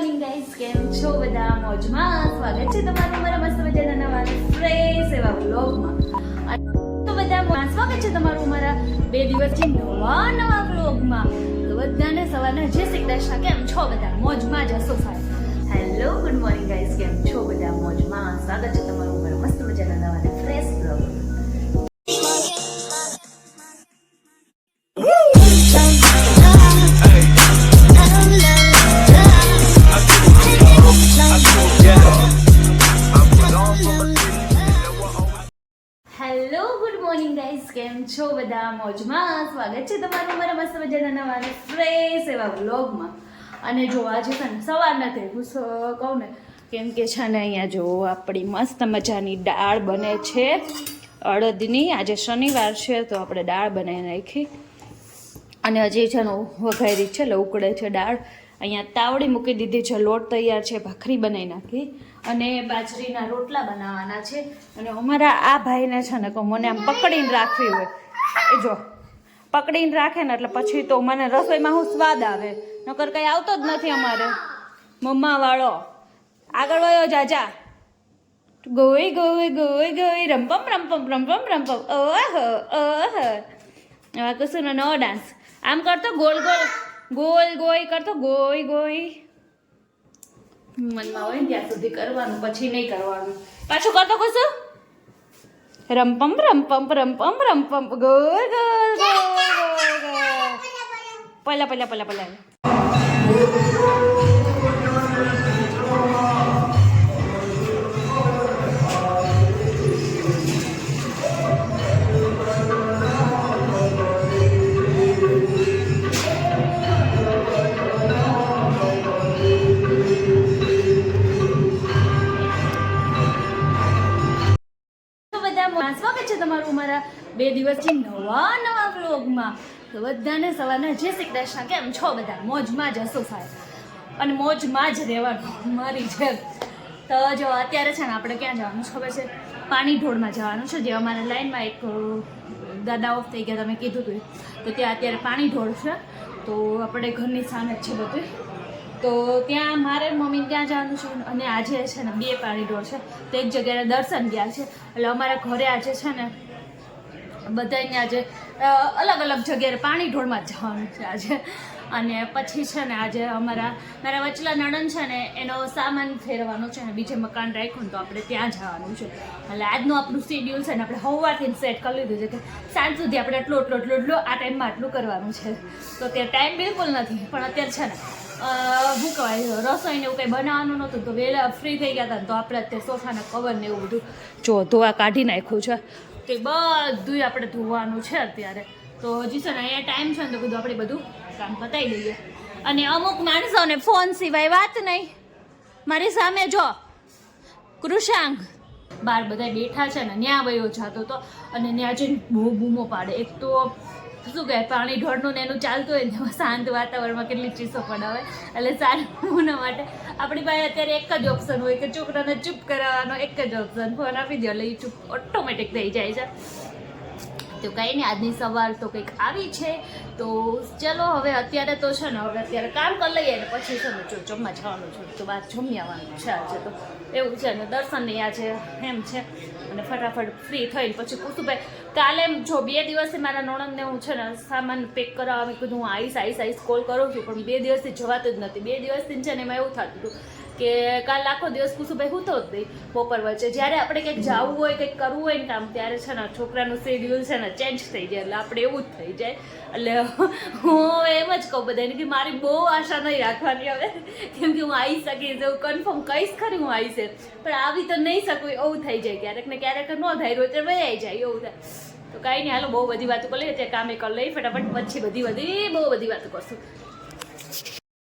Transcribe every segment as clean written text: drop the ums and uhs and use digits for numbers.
Morning guys, કેમ છો બધા? મોજમાં? સ્વાગત છે તમારું મારા મસ્ત મજાના નવા ફ્રેશ એવા વ્લોગમાં. તો બધા સ્વાગત છે તમારું મારા 2 દિવસથી નવા વ્લોગમાં. તો બધાને સવારના જય શ્રી કૃષ્ણ. કેમ છો બધા? મોજમાં જ હશો સાહેબ. હેલો, ગુડ મોર્નિંગ ગાઈસ, કેમ છો બધા? મોજમાં? સ્વાગત છે તમારું મારા મસ્ત મજાના નવા ફ્રેશ વ્લોગમાં. હેલો, ગુડ મોર્નિંગ ગાઈસ, કેમ છો બધા? મોજમાં? સ્વાગત છે તમારું મારા મસ્ત મજાના નવા ફ્રેશ એવા વ્લોગમાં. અને જો આજે છે ને સવાર નથી કહું ને, કેમ કે છે ને અહીંયા જો આપણી મસ્ત મજાની દાળ બને છે અડદની. આજે શનિવાર છે તો આપણે દાળ બનાવી નાખી અને હજી છે ને વઘારી છે, એટલે ઉકળે છે દાળ. અહીંયા તાવડી મૂકી દીધી છે, લોટ તૈયાર છે, ભાખરી બનાવી નાખી અને બાજરીના રોટલા બનાવવાના છે. અને અમારા આ ભાઈને છે ને કહું મને આમ પકડીને રાખવી હોય, એ જો પકડીને રાખે ને એટલે પછી તો મને રસોઈમાં હું સ્વાદ આવે, નકર કંઈ આવતો જ નથી અમારે. મમ્મા વાળો આગળ વયો જાજા, ગોઈ ગોઈ ગોઈ ગોઈ રમપમ રમપમ રમપમ રમપમ. ઓહ ઓહ, હવે કશું નો ડાન્સ આમ કરતો, ગોલ ગોલ ગોલ ગોઈ કરતો, ગોઈ ગોઈ. મનમાં હોય ને ત્યાં સુધી કરવાનું, પછી નહીં કરવાનું. પાછું કરતો કશું રમપમ રમપમ રમપમ રમપમ, ગોલ ગોલ ગોલ ગોલ. પહેલા પહેલા પહેલા પહેલા સ્વાગત છે તમારું મારા 2 દિવસથી નવા વ્લોગમાં. તો બધાને સવારના જય શ્રી કૃષ્ણ. કેમ છો બધા? મોજમાં જ હશો સાહેબ, અને મોજમાં જ રહેવાનું મારી જેમ. તો જો અત્યારે છે ને આપણે ક્યાં જવાનું છે ખબર છે? પાણી ઢોળમાં જવાનું છે, જે અમારા લાઈનમાં એક દાદા ઓફ થઈ ગયા, તમે કીધું હતું. તો ત્યાં અત્યારે પાણી ઢોળ છે, તો આપણે ઘરની સામે જ છે બધું. તો ત્યાં મારે મમ્મી ત્યાં જવાનું છે અને આજે છે ને 2 પાણી ઢોળ છે, તો એક જગ્યાએ દર્શન ગયા છે. એટલે અમારા ઘરે આજે છે ને બધાને આજે અલગ અલગ જગ્યાએ પાણી ઢોળમાં જવાનું છે આજે. અને પછી છે ને આજે મારા વચલા નણંદ છે ને એનો સામાન ફેરવાનો છે ને બીજે મકાન રાખ્યું ને તો આપણે ત્યાં જવાનું છે. એટલે આજનું આપણું શેડ્યુલ છે ને આપણે સવારથી સેટ કરી લીધું છે કે સાંજ સુધી આપણે એટલું આ ટાઈમમાં આટલું કરવાનું છે. તો ત્યાં ટાઈમ બિલકુલ નથી, પણ અત્યારે છે ને શું કહેવાય, રસોઈને એવું કંઈ બનાવવાનું નહોતું તો વહેલા ફ્રી થઈ ગયા હતા ને તો આપણે અત્યારે સોફાના કવર ને એવું બધું જો ધોવા કાઢી નાખ્યું છે. તો બધું આપણે ધોવાનું છે અત્યારે. તો હજી છે ને અહીંયા ટાઈમ છે ને તો બધું આપણે બધું કામ પતાવી દઈએ. અને અમુક માણસોને ફોન સિવાય વાત નહીં. મારી સામે જો કૃષાંગ બહાર બધા બેઠા છે ને, ન્યા વયો જતો હતો અને ત્યાં જઈને બહુ બૂમો પાડે. એક તો શું કહે, પાણી ઢોળનું ને એનું ચાલતું હોય ને શાંત વાતાવરણમાં કેટલી ચીસો પડાવે. એટલે સારું માટે આપણી પાસે અત્યારે એક જ ઓપ્શન હોય કે છોકરાને ચૂપ કરાવવાનો, એક જ ઓપ્શન, ફોન આપી દો એટલે એ ચૂપ ઓટોમેટિક થઈ જાય છે. તો કંઈ નહીં, આજની સવાર તો કંઈક આવી છે. તો ચલો હવે અત્યારે તો છે ને, હવે અત્યારે કામ કરી લઈએ ને પછી છે ને જો જમવા જવાનું છે, તો બહાર જમી આવવાનું છે આજે. તો એવું છે ને, દર્શનની આજે એમ છે. અને ફટાફટ ફ્રી થઈને પછી કુસુભાઈ કાલે જો 2 દિવસથી મારા નણંદને હું છે ને સામાન પેક કરાવવા મેં કીધું હું આવીશ કોલ કરું છું, પણ 2 દિવસથી જવાતું જ નથી. 2 દિવસથી છે ને એમાં એવું થતું હતું કે કાલ આખો દિવસ કુસુભાઈ હું તો જ નહીં બપોર વચ્ચે. જ્યારે આપણે કંઈક જવું હોય, કંઈક કરવું હોય ને કામ, ત્યારે છે ને છોકરાનું શેડ્યુલ છે ને ચેન્જ થઈ જાય, એટલે આપણે એવું જ થઈ જાય. એટલે હું એમ જ કહું બધાને કે મારી બહુ આશા નહીં રાખવાની હવે, કેમ કે હું આવી શકીશ એવું કન્ફર્મ કહીશ ખરી હું આવીશ, પણ આવી તો નહીં શકું એવું થઈ જાય. ક્યારેક ને ક્યારેક ન થાય, રોજ વહી જાય એવું થાય. તો કાંઈ નહીં, હાલો બહુ બધી વાતો કરી લઈએ, ત્યાં કામે કરી લઈ ફટાફટ, પછી બહુ બધી વાતો કરશું.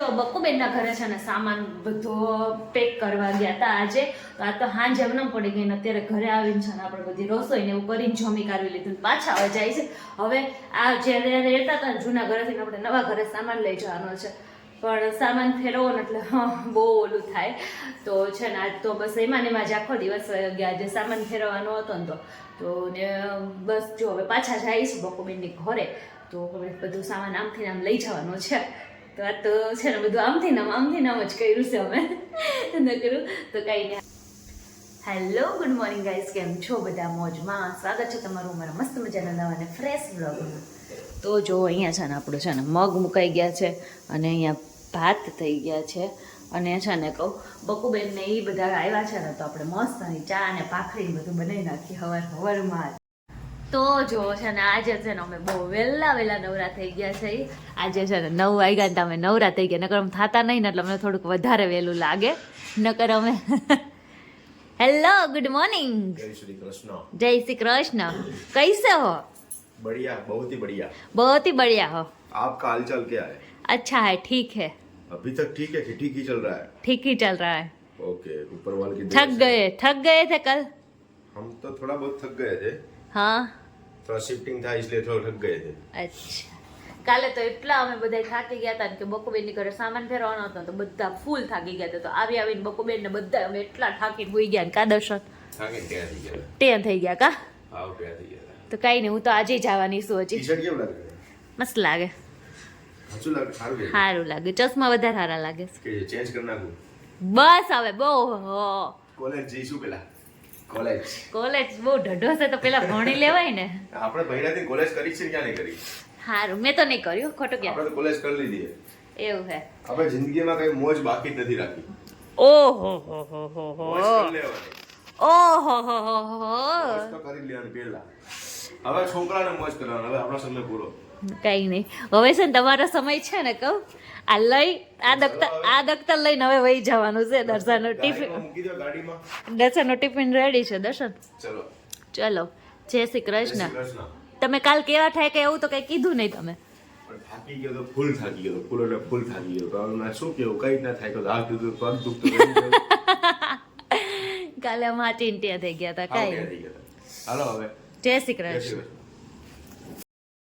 તો બક્કુબેનના ઘરે છે ને સામાન બધો પેક કરવા ગયા હતા આજે. તો આ તો હાંજે એમ ન પડી ગઈ ને અત્યારે ઘરે આવીને છે ને આપણે બધી રસોઈ ને એવું કરીને જમી કાઢવી લીધું, પાછા હવે જાય છે. હવે આ જ્યારે રહેતા હતા ને જૂના ઘરેથી આપણે નવા ઘરે સામાન લઈ જવાનો છે, પણ સામાન ફેરવો ને એટલે બહુ ઓલું થાય. તો છે ને આજ તો બસ એમાં ને એમાં જ આખો દિવસ ગયા, જે સામાન ફેરવવાનો હતો ને તો ને બસ જો હવે પાછા જઈશું બક્કુબેનની ઘરે. તો હવે બધું સામાન આમથી આમ લઈ જવાનો છે. તો આ તો છે ને બધું આમથી નામ જ કર્યું છે અમે ન કર્યું તો કંઈ નહીં. હેલો ગુડ મોર્નિંગ ગાઈઝ, કેમ છો બધા? મોજમાં. સ્વાગત છે તમારું મારા મસ્ત મજાના નવા અને ફ્રેશ બ્લોગમાં. તો જો અહીંયા છે ને આપણું છે ને મગ મુકાઈ ગયા છે અને અહીંયા ભાત થઈ ગયા છે અને છે ને કહું બકુબેનને એ બધા આવ્યા છે ને તો આપણે મસ્ત ચા અને ભાખરી બધું બનાવી નાખીએ હવારમાં. તો જો છે ને આજે છે ને અમે બહુ વહેલા નવરા થઈ ગયા છે. આજે છે ને 9 વાગ્યા ને તમે નવરા થઈ ગયા, નકર અમે થતા નહીં ને એટલે અમને થોડુંક વધારે વહેલું લાગે. નકર અમે हेलो गुड मॉर्निंग. जय श्री कृष्ण. जय श्री कृष्ण. कैसे हो? बढ़िया, बहुत ही बढ़िया. बहुत ही बढ़िया हो. आपका हालचाल क्या है? अच्छा है, ठीक है. अभी तक ठीक है कि ठीक ही चल रहा है? ठीक ही चल रहा है. ओके, ऊपर वाले की थक गए थे कल. हम तो थोड़ा बहुत थक गए थे. हाँ, थोड़ा शिफ्टिंग था इसलिए थोड़ा थक गए थे. अच्छा. કાલે તો એટલા અમે બધા થાકી ગયા હતા કે બકુબેનની ઘરે સામાન ફેરવાનો હતો તો બધા ફૂલ થાકી ગયા હતા. તો આવીને બકુબેન ને બધા અમે એટલા થાકીને હોઈ ગયા ને કા દર્શન ટેન થઈ ગયા કા. તો કઈ નહીં, હું તો આજે જવાની છું. હજી ટી-શર્ટ કેવું લાગે? મસ્ત લાગે. સાચું લાગે? સારું લાગે. ચશ્મા વધારે સારા લાગે કે ચેન્જ કરી નાખું? બસ હવે બહુ કોલેજ જઈશું પેલા. કોલેજ બહુ ઢઢો છે તો પેલા ભણી લેવાય ને. આપણે ભણ્યાથી કોલેજ કરી છે ક્યાં નહીં કરી? સારું, મેં તો નહીં કર્યું. ખોટું ક્યાં? આપણે તો કોલેજ કરી લીધી છે. એવું છે. આપણે જિંદગીમાં કઈ મોજ બાકી જ નથી રાખી. ઓહો હો હો હો હો મોજ કરી લેવાની. ઓહો હો હો હો. મોજ તો કરી લેવાની પહેલા. હવે છોકરાને મોજ કરવાનો. હવે આપણો સમય પૂરો. કઈ નહીં. હવે છે ને તમારો સમય છે ને કહું આ દફતર લઈને હવે વહી જવાનું છે. દર્શનનું ટિફિન મૂકી દો ગાડીમાં. દર્શનનું ટિફિન રેડી છે. દર્શન ચલો ચલો. જય શ્રી કૃષ્ણ. કૃષ્ણ. તમે કાલ કેવા થાય કે એવું તો કઈ કીધું નહીં તમે. પણ થાકી ગયો તો ફૂલ થાકી ગયો. ફૂલ એટલે ફૂલ થાકી ગયો. તો હવે શું કેવું? કઈ ના થાય તો હાથ દુખતું, પગ દુખતું. કાલે અમારા ચિંટિયા થઈ ગયા હતા. કઈ હાલો હવે જય શ્રી કૃષ્ણ.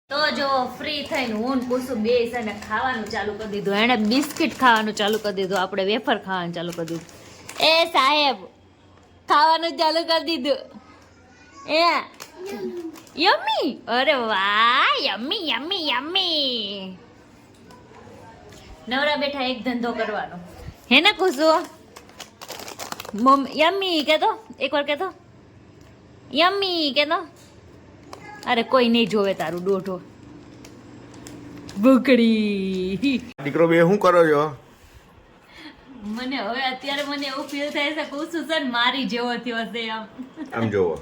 તો જો ફ્રી થઈને હું ને કુસુમ બે છે ને ખાવાનું ચાલુ કરી દીધું. એણે બિસ્કિટ ખાવાનું ચાલુ કરી દીધું, આપણે વેફર ખાવાનું ચાલુ કરી દીધું. એ સાહેબ ખાવાનું ચાલુ કરી દીધું. એ યમ્મી. અરે વાહ, યમ્મી યમ્મી યમ્મી. નવરા બેઠા એક ધંધો કરવાનો હે ને કુસુ? યમ્મી કેતો, એકવાર કેતો યમ્મી કેતો. અરે કોઈ નહીં જોવે તારું ડોઢો બકડી. દીકરો બે શું કરો છો? મને હવે અત્યારે મને એવું ફીલ થાય છે કુસુ છે ને મારી જેવો થયો છે. આમ જોવો.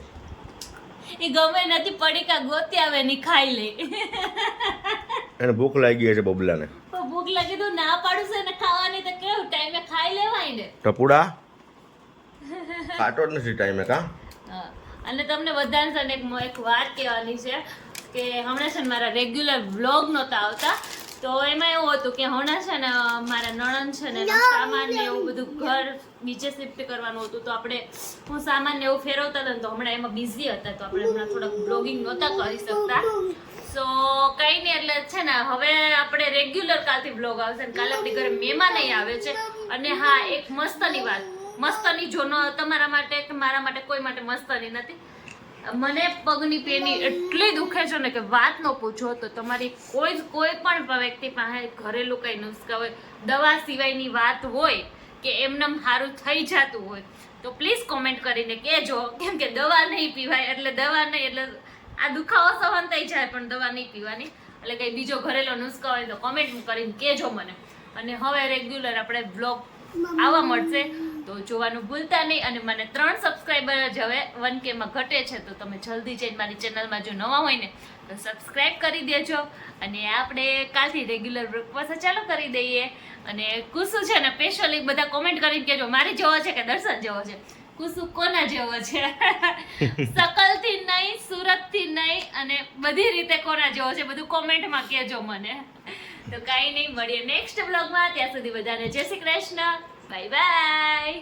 એ ગમે નથી પડીકા ગોતી આવે ને ખાઈ લે. એને ભૂખ લાગી છે બબલાને. ભૂખ લાગી તો ના પાડું છે ને ખાવાની તો કેવું ટાઈમે ખાઈ લેવાય ને. ટપુડા ખાટો જ નથી ટાઈમે કા. અને તમને બધાને છે ને એક વાત કહેવાની છે કે હમણાં છે ને મારા રેગ્યુલર વ્લોગ નહોતા આવતા. તો એમાં એવું હતું કે હમણાં છે ને મારા નણંદ છે ને સામાન ને એવું બધું ઘર નીચે શિફ્ટ કરવાનું હતું. તો આપણે હું સામાન ને એવું ફેરવતા હતા ને તો હમણાં એમાં બિઝી હતા તો આપણે હમણાં થોડાક બ્લોગિંગ નહોતા કરી શકતા. સો કંઈ નહીં, એટલે છે ને હવે આપણે રેગ્યુલર કાલથી બ્લોગ આવશે ને કાલે આપણી ઘરે મહેમાન અહીં આવે છે. અને હા, એક મસ્તની વાત, મસ્તની જો તમારા માટે કે મારા માટે કોઈ માટે મસ્તની નથી. મને પગની પેની એટલી દુખે છે ને કે વાત ન પૂછો. તો તમારી કોઈ પણ વ્યક્તિ પાસે ઘરેલું કઈ નુસ્ખા હોય, દવા સિવાયની વાત હોય કે એમનેમ સારું થઈ જતું હોય તો પ્લીઝ કોમેન્ટ કરીને કહેજો. કેમ કે દવા નહીં પીવાય એટલે દવા નહીં એટલે આ દુખાવો સહન થઈ જાય પણ દવા નહીં પીવાની. એટલે કંઈ બીજો ઘરેલો નુસ્ખા હોય તો કોમેન્ટ કરીને કહેજો મને. અને હવે રેગ્યુલર આપણે બ્લોગ આવવા મળશે તો જોવાનું ભૂલતા નહીં. અને મને 3 સબસ્ક્રાઈબર જ હવે 1K માં ઘટે છે તો તમે જલ્દી જઈને મારી ચેનલમાં જો નવા હોય ને તો સબસ્ક્રાઈબ કરી દેજો. અને આપણે કાલથી રેગ્યુલર બ્લોગ પાછા ચાલુ કરી દઈએ. અને કુસુ છે ને સ્પેશિયલી બધા કોમેન્ટ કરીને કહેજો મારી જેવો છે કે દર્શન જેવો છે. કુસુ કોના જેવો છે? શકલથી નહીં, સુરતથી નહીં અને બધી રીતે કોના જેવો છે બધું કોમેન્ટમાં કહેજો મને. તો કાંઈ નહીં, મળીએ નેક્સ્ટ બ્લોગમાં. ત્યાં સુધી બધાને જય શ્રી કૃષ્ણ. Bye bye.